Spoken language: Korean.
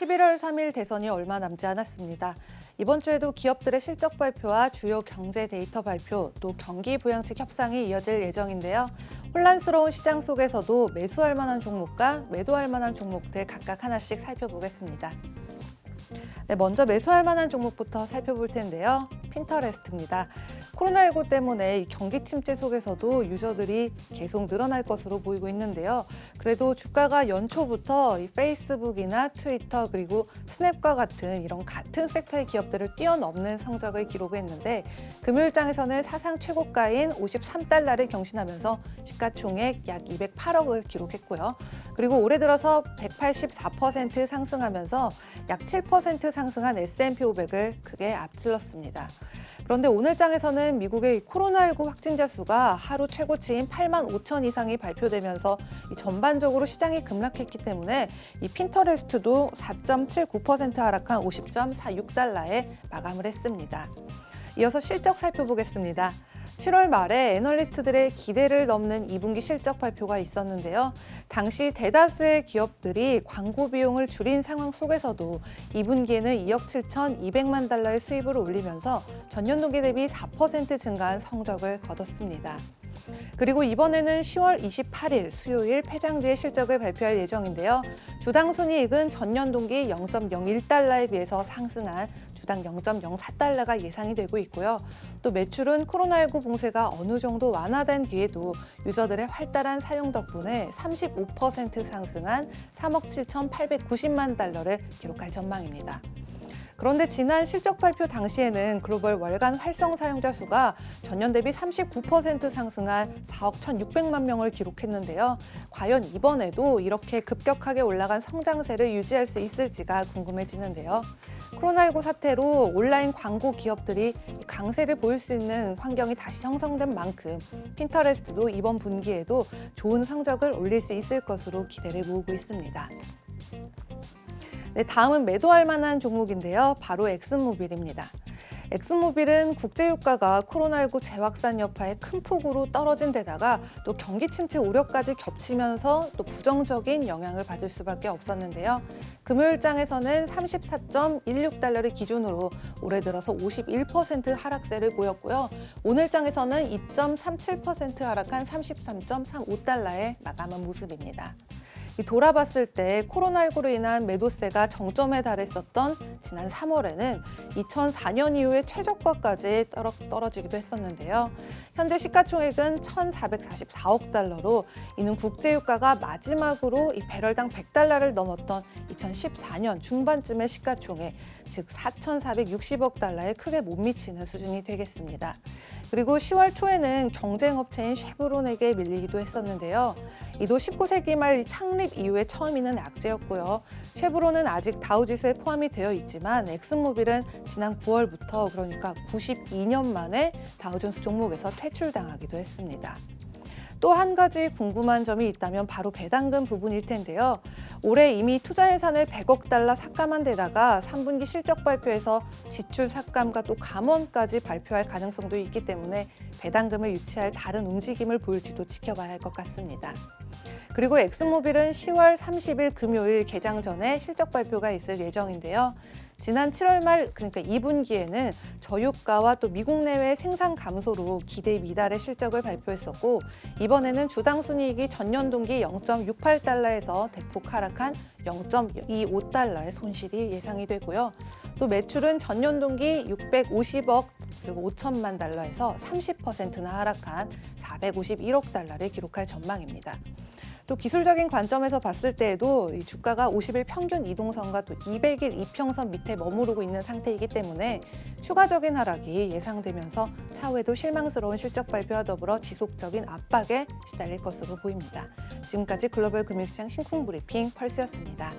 11월 3일 대선이 얼마 남지 않았습니다. 이번 주에도 기업들의 실적 발표와 주요 경제 데이터 발표, 또 경기 부양책 협상이 이어질 예정인데요. 혼란스러운 시장 속에서도 매수할 만한 종목과 매도할 만한 종목들 각각 하나씩 살펴보겠습니다. 네, 먼저 매수할 만한 종목부터 살펴볼 텐데요. 핀터레스트입니다. 코로나19 때문에 경기 침체 속에서도 유저들이 계속 늘어날 것으로 보이고 있는데요. 그래도 주가가 연초부터 이 페이스북이나 트위터 그리고 스냅과 같은 이런 같은 섹터의 기업들을 뛰어넘는 성적을 기록했는데 금요일장에서는 사상 최고가인 53달러를 경신하면서 시가총액 약 208억을 기록했고요. 그리고 올해 들어서 184% 상승하면서 약 7% 상승한 S&P 500을 크게 앞질렀습니다. 그런데 오늘장에서는 미국의 코로나19 확진자 수가 하루 최고치인 8만 5천 이상이 발표되면서 전반적으로 시장이 급락했기 때문에 이 핀터레스트도 4.79% 하락한 50.46달러에 마감을 했습니다. 이어서 실적 살펴보겠습니다. 7월 말에 애널리스트들의 기대를 넘는 2분기 실적 발표가 있었는데요. 당시 대다수의 기업들이 광고 비용을 줄인 상황 속에서도 2분기에는 2억 7,200만 달러의 수입을 올리면서 전년 동기 대비 4% 증가한 성적을 거뒀습니다. 그리고 이번에는 10월 28일 수요일 폐장 뒤에 실적을 발표할 예정인데요. 주당 순이익은 전년 동기 0.01달러에 비해서 상승한 주당 0.04달러가 예상이 되고 있고요. 또 매출은 코로나19 봉쇄가 어느 정도 완화된 뒤에도 유저들의 활달한 사용 덕분에 35% 상승한 3억 7,890만 달러를 기록할 전망입니다. 그런데 지난 실적 발표 당시에는 글로벌 월간 활성 사용자 수가 전년 대비 39% 상승한 4억 1,600만 명을 기록했는데요. 과연 이번에도 이렇게 급격하게 올라간 성장세를 유지할 수 있을지가 궁금해지는데요. 코로나19 사태로 온라인 광고 기업들이 강세를 보일 수 있는 환경이 다시 형성된 만큼 핀터레스트도 이번 분기에도 좋은 성적을 올릴 수 있을 것으로 기대를 모으고 있습니다. 네, 다음은 매도할 만한 종목인데요. 바로 엑슨모빌입니다. 엑슨모빌은 국제유가가 코로나19 재확산 여파에 큰 폭으로 떨어진 데다가 또 경기 침체 우려까지 겹치면서 또 부정적인 영향을 받을 수밖에 없었는데요. 금요일장에서는 34.16달러를 기준으로 올해 들어서 51% 하락세를 보였고요. 오늘장에서는 2.37% 하락한 33.35달러에 마감한 모습입니다. 돌아봤을 때 코로나19로 인한 매도세가 정점에 달했었던 지난 3월에는 2004년 이후에 최저가까지 떨어지기도 했었는데요. 현재 시가총액은 1,444억 달러로 이는 국제유가가 마지막으로 이 배럴당 100달러를 넘었던 2014년 중반쯤의 시가총액, 즉 4,460억 달러에 크게 못 미치는 수준이 되겠습니다. 그리고 10월 초에는 경쟁업체인 쉐브론에게 밀리기도 했었는데요. 이도 19세기 말 창립 이후에 처음 있는 악재였고요. 쉐브론은 아직 다우지수에 포함이 되어 있지만 엑슨모빌은 지난 9월부터 그러니까 92년 만에 다우존스 종목에서 퇴출당하기도 했습니다. 또 한 가지 궁금한 점이 있다면 바로 배당금 부분일 텐데요. 올해 이미 투자 예산을 100억 달러 삭감한 데다가 3분기 실적 발표에서 지출 삭감과 또 감원까지 발표할 가능성도 있기 때문에 배당금을 유치할 다른 움직임을 보일지도 지켜봐야 할 것 같습니다. 그리고 엑슨모빌은 10월 30일 금요일 개장 전에 실적 발표가 있을 예정인데요. 지난 7월 말 그러니까 2분기에는 저유가와 또 미국 내외 생산 감소로 기대 미달의 실적을 발표했었고 이번에는 주당 순이익이 전년 동기 0.68달러에서 대폭 하락한 0.25달러의 손실이 예상이 되고요. 또 매출은 전년 동기 650억 그리고 5천만 달러에서 30%나 하락한 451억 달러를 기록할 전망입니다. 또 기술적인 관점에서 봤을 때에도 이 주가가 50일 평균 이동선과 또 200일 이평선 밑에 머무르고 있는 상태이기 때문에 추가적인 하락이 예상되면서 차후에도 실망스러운 실적 발표와 더불어 지속적인 압박에 시달릴 것으로 보입니다. 지금까지 글로벌 금융시장 신쿵 브리핑 펄스였습니다.